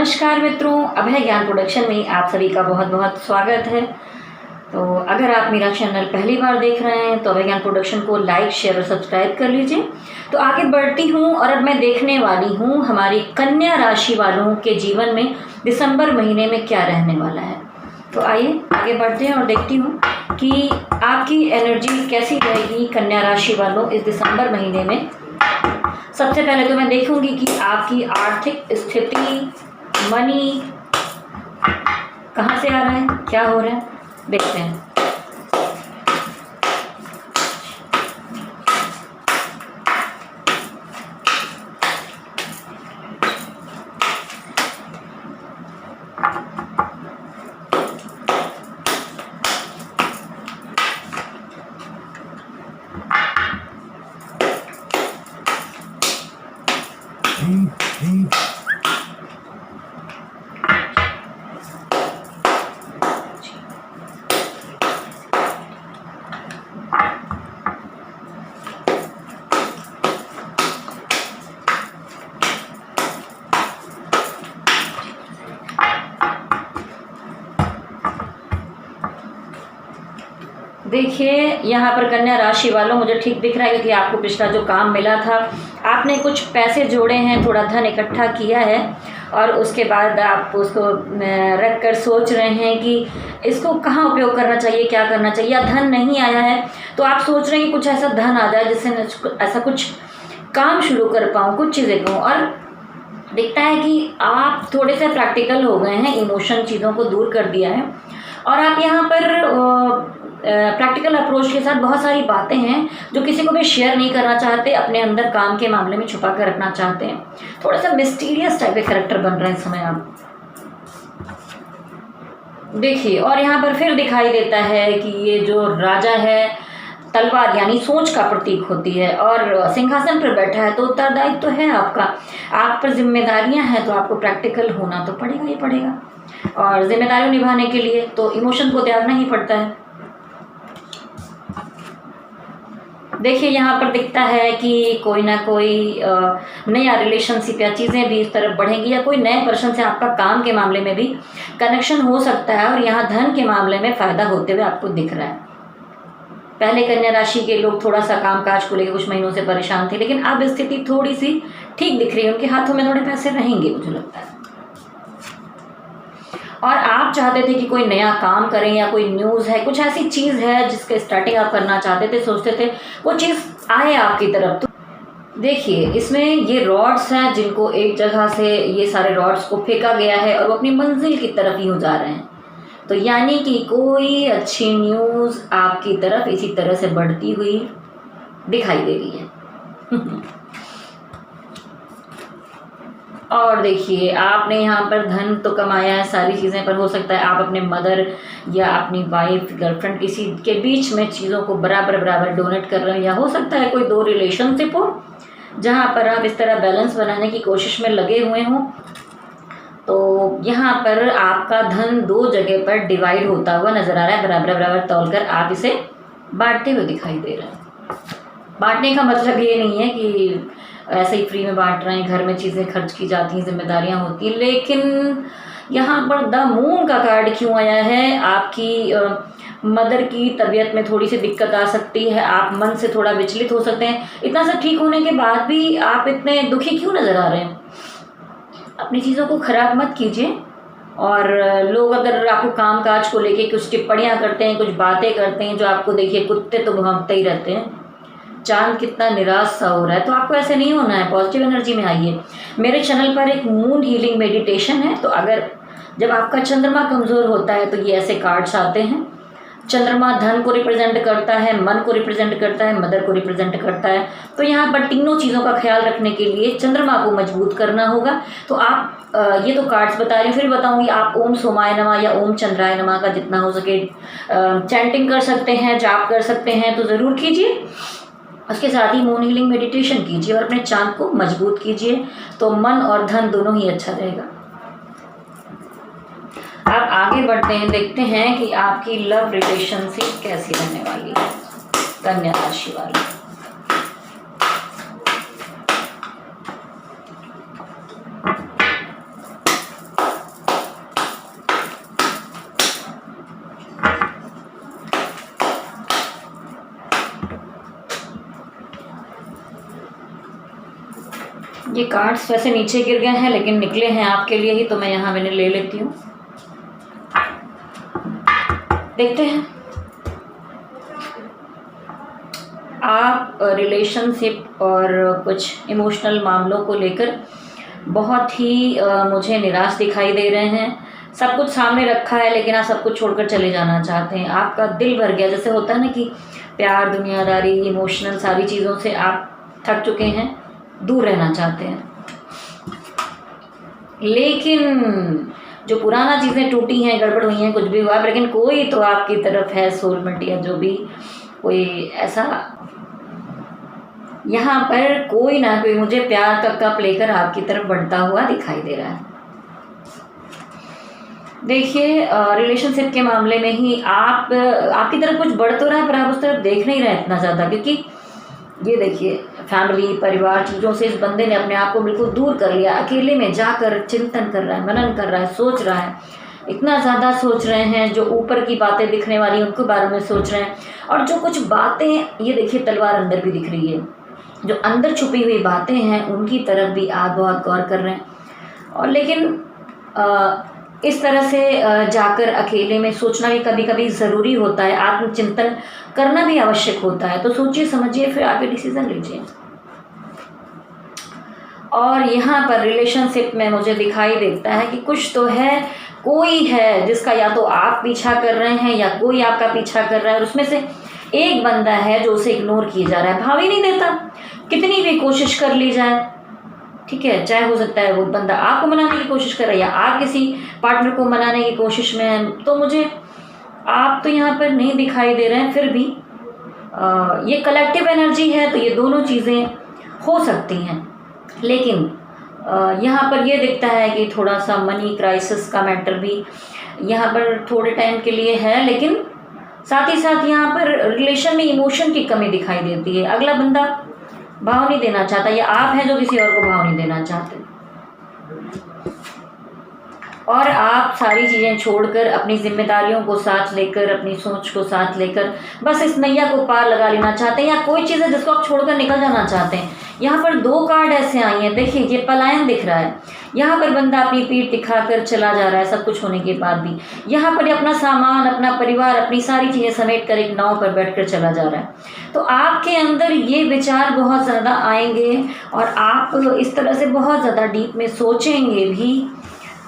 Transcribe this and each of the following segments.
नमस्कार मित्रों, अभय ज्ञान प्रोडक्शन में आप सभी का बहुत बहुत स्वागत है। तो अगर आप मेरा चैनल पहली बार देख रहे हैं तो अभय ज्ञान प्रोडक्शन को लाइक, शेयर और सब्सक्राइब कर लीजिए। तो आगे बढ़ती हूँ और अब मैं देखने वाली हूँ हमारी कन्या राशि वालों के जीवन में दिसंबर महीने में क्या रहने वाला है। तो आइए आगे बढ़ते हैं और देखती हूँ कि आपकी एनर्जी कैसी रहेगी कन्या राशि वालों इस दिसंबर महीने में। सबसे पहले तो मैं देखूंगी कि आपकी आर्थिक स्थिति, मनी कहाँ से आ रहा है, क्या हो रहा है, देखते हैं। देखिए यहाँ पर कन्या राशि वालों मुझे ठीक दिख रहा है कि आपको पिछला जो काम मिला था, आपने कुछ पैसे जोड़े हैं, थोड़ा धन इकट्ठा किया है और उसके बाद आप उसको रख कर सोच रहे हैं कि इसको कहाँ उपयोग करना चाहिए, क्या करना चाहिए, या धन नहीं आया है तो आप सोच रहे हैं कि कुछ ऐसा धन आ जाए जिससे ऐसा कुछ काम शुरू कर पाऊँ, कुछ चीज़ें कहूँ। और दिखता है कि आप थोड़े से प्रैक्टिकल हो गए हैं, इमोशन चीज़ों को दूर कर दिया है और आप यहाँ पर प्रैक्टिकल अप्रोच के साथ बहुत सारी बातें हैं जो किसी को भी शेयर नहीं करना चाहते, अपने अंदर काम के मामले में छुपा कर रखना चाहते हैं। थोड़ा सा मिस्टीरियस टाइप के कैरेक्टर बन रहे हैं इस समय आप देखिए। और यहाँ पर फिर दिखाई देता है कि ये जो राजा है तलवार यानी सोच का प्रतीक होती है और सिंहासन पर बैठा है तो उत्तरदायित्व तो है आपका, आप पर जिम्मेदारियां हैं तो आपको प्रैक्टिकल होना तो पड़ेगा ही पड़ेगा और जिम्मेदारियों निभाने के लिए तो इमोशन को त्यागना ही पड़ता है। देखिए यहाँ पर दिखता है कि कोई ना कोई नया रिलेशनशिप या चीज़ें भी इस तरफ बढ़ेंगी या कोई नए पर्सन से आपका काम के मामले में भी कनेक्शन हो सकता है और यहाँ धन के मामले में फ़ायदा होते हुए आपको दिख रहा है। पहले कन्या राशि के लोग थोड़ा सा कामकाज को लेकर कुछ महीनों से परेशान थे, लेकिन अब स्थिति थोड़ी सी ठीक दिख रही है, उनके हाथों में थोड़े पैसे रहेंगे मुझे लगता है। और आप चाहते थे कि कोई नया काम करें या कोई न्यूज़ है, कुछ ऐसी चीज़ है जिसके स्टार्टिंग आप करना चाहते थे, सोचते थे वो चीज़ आए आपकी तरफ। तो देखिए इसमें ये रॉड्स हैं जिनको एक जगह से ये सारे रॉड्स को फेंका गया है और वो अपनी मंजिल की तरफ ही हो जा रहे हैं। तो यानी कि कोई अच्छी न्यूज़ आपकी तरफ इसी तरह से बढ़ती हुई दिखाई दे रही है। और देखिए आपने यहाँ पर धन तो कमाया है सारी चीज़ें, पर हो सकता है आप अपने मदर या अपनी वाइफ, गर्लफ्रेंड किसी के बीच में चीज़ों को बराबर बराबर डोनेट कर रहे हैं, या हो सकता है कोई दो रिलेशनशिप हो जहाँ पर आप इस तरह बैलेंस बनाने की कोशिश में लगे हुए हों। तो यहाँ पर आपका धन दो जगह पर डिवाइड होता हुआ नज़र आ रहा है, बराबर बराबर तौल कर आप इसे बांटते हुए दिखाई दे रहे हैं। बांटने का मतलब ये नहीं है कि ऐसे ही फ्री में बांट रहे हैं, घर में चीज़ें खर्च की जाती हैं, जिम्मेदारियां होती हैं। लेकिन यहाँ पर द मून का कार्ड क्यों आया है, आपकी मदर की तबीयत में थोड़ी सी दिक्कत आ सकती है, आप मन से थोड़ा विचलित हो सकते हैं। इतना सब ठीक होने के बाद भी आप इतने दुखी क्यों नज़र आ रहे हैं। अपनी चीज़ों को ख़राब मत कीजिए। और लोग अगर आपको काम काज को लेके कुछ टिप्पणियाँ करते हैं, कुछ बातें करते हैं जो आपको देखिए कुत्ते तो भौंकते ही रहते हैं, चांद कितना निराश सा हो रहा है, तो आपको ऐसे नहीं होना है, पॉजिटिव एनर्जी में आइए। मेरे चैनल पर एक मून हीलिंग मेडिटेशन है, तो अगर जब आपका चंद्रमा कमज़ोर होता है तो ये ऐसे कार्ड्स आते हैं। चंद्रमा धन को रिप्रेजेंट करता है, मन को रिप्रेजेंट करता है, मदर को रिप्रेजेंट करता है। तो यहाँ पर तीनों चीज़ों का ख्याल रखने के लिए चंद्रमा को मजबूत करना होगा। तो आप ये तो कार्ड्स बता रही हूँ, फिर बताऊँगी आप ओम सोमाय नमः या ओम चंद्राय नमः का जितना हो सके चैंटिंग कर सकते हैं, जाप कर सकते हैं तो ज़रूर कीजिए। उसके साथ ही मून हीलिंग मेडिटेशन कीजिए और अपने चांद को मजबूत कीजिए, तो मन और धन दोनों ही अच्छा रहेगा। अब आगे बढ़ते हैं, देखते हैं कि आपकी लव रिलेशनशिप कैसी रहने वाली है कन्या राशि वाली। ये कार्ड्स वैसे नीचे गिर गए हैं लेकिन निकले हैं आपके लिए ही, तो मैं यहाँ मैंने ले लेती हूँ। देखते हैं आप रिलेशनशिप और कुछ इमोशनल मामलों को लेकर बहुत ही मुझे निराश दिखाई दे रहे हैं। सब कुछ सामने रखा है लेकिन आप सब कुछ छोड़कर चले जाना चाहते हैं। आपका दिल भर गया, जैसे होता है ना कि प्यार, दुनियादारी, इमोशनल सारी चीज़ों से आप थक चुके हैं, दूर रहना चाहते हैं। लेकिन जो पुराना चीज़ें टूटी हैं, गड़बड़ हुई हैं, कुछ भी हुआ, लेकिन कोई तो आपकी तरफ है, सोलमेट या जो भी कोई ऐसा, यहाँ पर कोई ना कोई मुझे प्यार का कप लेकर आपकी तरफ बढ़ता हुआ दिखाई दे रहा है। देखिए रिलेशनशिप के मामले में ही आपकी तरफ कुछ बढ़ तो रहा है पर आप उस तरफ देख नहीं रहे इतना ज़्यादा, क्योंकि ये देखिए फैमिली, परिवार, चीज़ों से इस बंदे ने अपने आप को बिल्कुल दूर कर लिया। अकेले में जाकर चिंतन कर रहा है, मनन कर रहा है, सोच रहा है, इतना ज़्यादा सोच रहे हैं। जो ऊपर की बातें दिखने वाली उनके बारे में सोच रहे हैं, और जो कुछ बातें, ये देखिए तलवार अंदर भी दिख रही है, जो अंदर छुपी हुई बातें हैं उनकी तरफ भी आप बहुत गौर कर रहे हैं। और लेकिन इस तरह से जाकर अकेले में सोचना भी कभी कभी ज़रूरी होता है, आत्मचिंतन करना भी आवश्यक होता है। तो सोचिए समझिए फिर आगे डिसीजन लीजिए। और यहाँ पर रिलेशनशिप में मुझे दिखाई देता है कि कुछ तो है, कोई है जिसका या तो आप पीछा कर रहे हैं या कोई आपका पीछा कर रहा है, और उसमें से एक बंदा है जो उसे इग्नोर किया जा रहा है, भाव ही नहीं देता, कितनी भी कोशिश कर ली जाए। ठीक है, चाहे हो सकता है वो बंदा आपको मनाने की कोशिश कर रहा है या आप किसी पार्टनर को मनाने की कोशिश में हैं, तो मुझे आप तो यहाँ पर नहीं दिखाई दे रहे हैं। फिर भी ये कलेक्टिव एनर्जी है तो ये दोनों चीज़ें हो सकती हैं। लेकिन यहाँ पर ये दिखता है कि थोड़ा सा मनी क्राइसिस का मैटर भी यहाँ पर थोड़े टाइम के लिए है, लेकिन साथ ही साथ यहाँ पर रिलेशन में इमोशन की कमी दिखाई देती है। अगला बंदा भाव नहीं देना चाहता, या आप हैं जो किसी और को भाव नहीं देना चाहते, और आप सारी चीज़ें छोड़कर अपनी जिम्मेदारियों को साथ लेकर, अपनी सोच को साथ लेकर बस इस नैया को पार लगा लेना चाहते हैं, या कोई चीज़ है जिसको आप छोड़कर निकल जाना चाहते हैं। यहाँ पर 2 कार्ड ऐसे आई हैं, देखिए ये पलायन दिख रहा है। यहाँ पर बंदा अपनी पीठ दिखाकर चला जा रहा है सब कुछ होने के बाद भी। यहाँ पर अपना सामान, अपना परिवार, अपनी सारी चीज़ें समेट कर एक नाव पर बैठकर चला जा रहा है। तो आपके अंदर ये विचार बहुत ज़्यादा आएंगे और आप इस तरह से बहुत ज़्यादा डीप में सोचेंगे भी।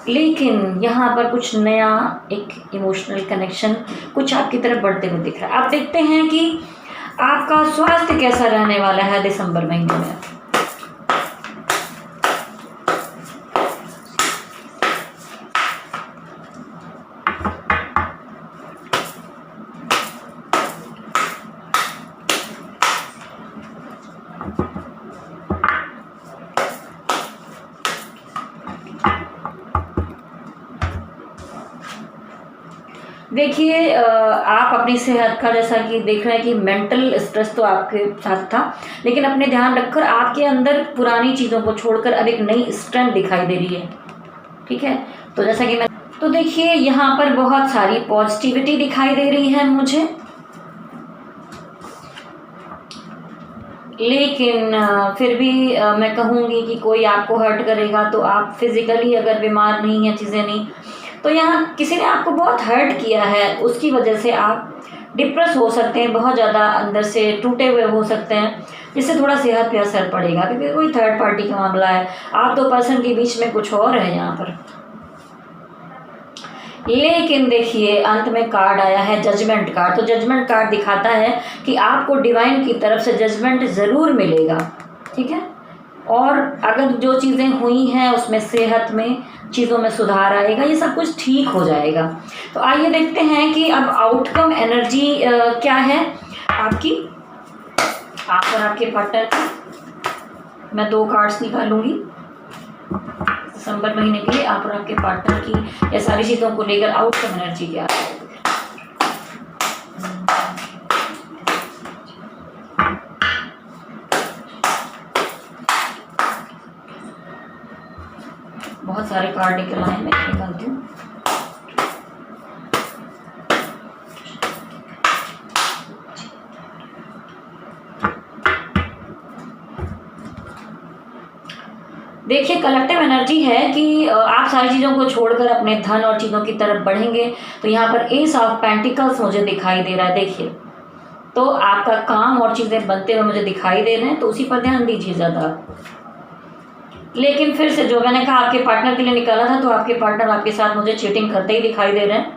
लेकिन यहाँ पर कुछ नया एक इमोशनल कनेक्शन कुछ आपकी तरफ बढ़ते हुए दिख रहा है। आप देखते हैं कि आपका स्वास्थ्य कैसा रहने वाला है दिसंबर महीने में। देखिए आप अपनी सेहत का, जैसा कि देख रहे हैं कि मेंटल स्ट्रेस तो आपके साथ था, लेकिन अपने ध्यान रखकर आपके अंदर पुरानी चीज़ों को छोड़कर अब एक नई स्ट्रेंथ दिखाई दे रही है। ठीक है, तो जैसा कि मैं, तो देखिए यहाँ पर बहुत सारी पॉजिटिविटी दिखाई दे रही है मुझे। लेकिन फिर भी मैं कहूँगी कि कोई आपको हर्ट करेगा तो आप फिज़िकली अगर बीमार नहीं हैं, चीज़ें नहीं, तो यहाँ किसी ने आपको बहुत हर्ट किया है, उसकी वजह से आप डिप्रेस हो सकते हैं, बहुत ज़्यादा अंदर से टूटे हुए हो सकते हैं, जिससे थोड़ा सेहत पे असर पड़ेगा, क्योंकि कोई थर्ड पार्टी का मामला है, आप 2 पर्सन के बीच में कुछ और है यहाँ पर। लेकिन देखिए अंत में कार्ड आया है जजमेंट कार्ड। तो जजमेंट कार्ड दिखाता है कि आपको डिवाइन की तरफ से जजमेंट ज़रूर मिलेगा। ठीक है, और अगर जो चीज़ें हुई हैं उसमें सेहत में चीज़ों में सुधार आएगा, ये सब कुछ ठीक हो जाएगा। तो आइए देखते हैं कि अब आउटकम एनर्जी क्या है आपकी, आप और आपके पार्टनर की। मैं 2 कार्ड्स निकालूंगी दिसंबर महीने के लिए, आप और आपके पार्टनर की या सारी चीज़ों को लेकर आउटकम एनर्जी क्या है। बहुत सारे कार्ड निकल आए, मैं निकालती हूँ। देखिए कलेक्टिव एनर्जी है कि आप सारी चीज़ों को छोड़कर अपने धन और चीज़ों की तरफ बढ़ेंगे। तो यहाँ पर एस ऑफ पेंटिकल्स मुझे दिखाई दे रहा है। देखिए तो आपका काम और चीज़ें बनते हुए मुझे दिखाई दे रहे हैं, तो उसी पर ध्यान दीजिए ज़्यादा। लेकिन फिर से जो मैंने कहा आपके पार्टनर के लिए निकाला था, तो आपके पार्टनर आपके साथ मुझे चीटिंग करते ही दिखाई दे रहे हैं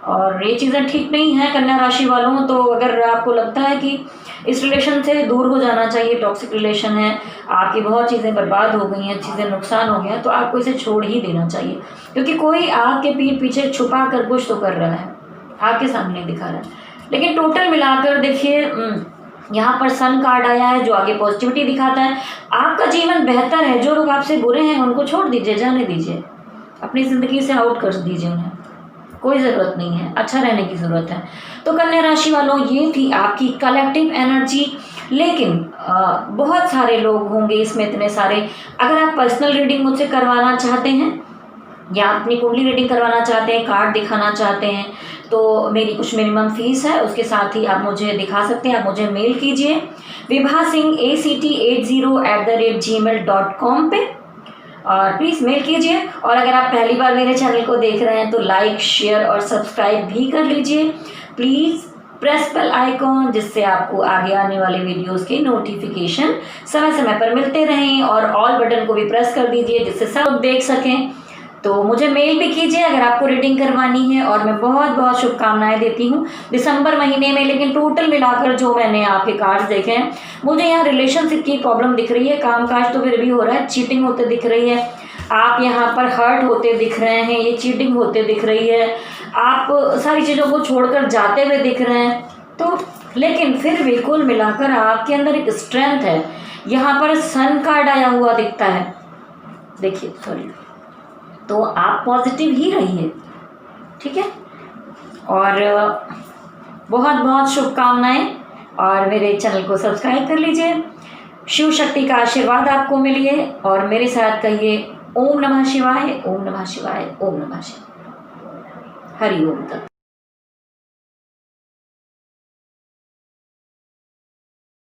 और ये चीज़ें ठीक नहीं है कन्या राशि वालों। तो अगर आपको लगता है कि इस रिलेशन से दूर हो जाना चाहिए, टॉक्सिक रिलेशन है, आपकी बहुत चीज़ें बर्बाद हो गई हैं, चीज़ें नुकसान हो गया, तो आपको इसे छोड़ ही देना चाहिए, क्योंकि कोई आपके पीठ पीछे छुपा कर कुछ तो कर रहा है, आपके सामने नहीं दिखा रहा है। लेकिन टोटल मिलाकर देखिए यहाँ पर सन कार्ड आया है जो आगे पॉजिटिविटी दिखाता है। आपका जीवन बेहतर है, जो लोग आपसे बुरे हैं उनको छोड़ दीजिए, जाने दीजिए, अपनी ज़िंदगी से आउट कर दीजिए, उन्हें कोई ज़रूरत नहीं है, अच्छा रहने की ज़रूरत है। तो कन्या राशि वालों ये थी आपकी कलेक्टिव एनर्जी। लेकिन बहुत सारे लोग होंगे इसमें, इतने सारे। अगर आप पर्सनल रीडिंग मुझसे करवाना चाहते हैं या अपनी कुंडली रीडिंग करवाना चाहते हैं, कार्ड दिखाना चाहते हैं, तो मेरी कुछ मिनिमम फीस है, उसके साथ ही आप मुझे दिखा सकते हैं। आप मुझे मेल कीजिए vibhasinhact80@gmail.com पे और प्लीज़ मेल कीजिए। और अगर आप पहली बार मेरे चैनल को देख रहे हैं तो लाइक, शेयर और सब्सक्राइब भी कर लीजिए। प्लीज़ प्रेस बेल आइकॉन, जिससे आपको आगे आने वाले वीडियोस के नोटिफिकेशन समय समय पर मिलते रहें, और ऑल बटन को भी प्रेस कर दीजिए जिससे सब लोग देख सकें। तो मुझे मेल भी कीजिए अगर आपको रीडिंग करवानी है। और मैं बहुत बहुत शुभकामनाएं देती हूँ दिसंबर महीने में। लेकिन टोटल मिलाकर जो मैंने आपके कार्ड्स देखे हैं, मुझे यहाँ रिलेशनशिप की प्रॉब्लम दिख रही है, कामकाज तो फिर भी हो रहा है, चीटिंग होते दिख रही है, आप यहाँ पर हर्ट होते दिख रहे हैं, ये चीटिंग होते दिख रही है, आप सारी चीज़ों को छोड़कर जाते हुए दिख रहे हैं। तो लेकिन फिर भी कुल मिलाकर आपके अंदर एक स्ट्रेंथ है। यहाँ पर सन कार्ड आया हुआ दिखता है, देखिए सॉरी, तो आप पॉजिटिव ही रहिए, ठीक है। और बहुत बहुत शुभकामनाएं, और मेरे चैनल को सब्सक्राइब कर लीजिए। शिव शक्ति का आशीर्वाद आपको मिलिए और मेरे साथ कहिए ओम नमः शिवाय, ओम नमः शिवाय, ओम नमः शिवाय। हरि ओम तक।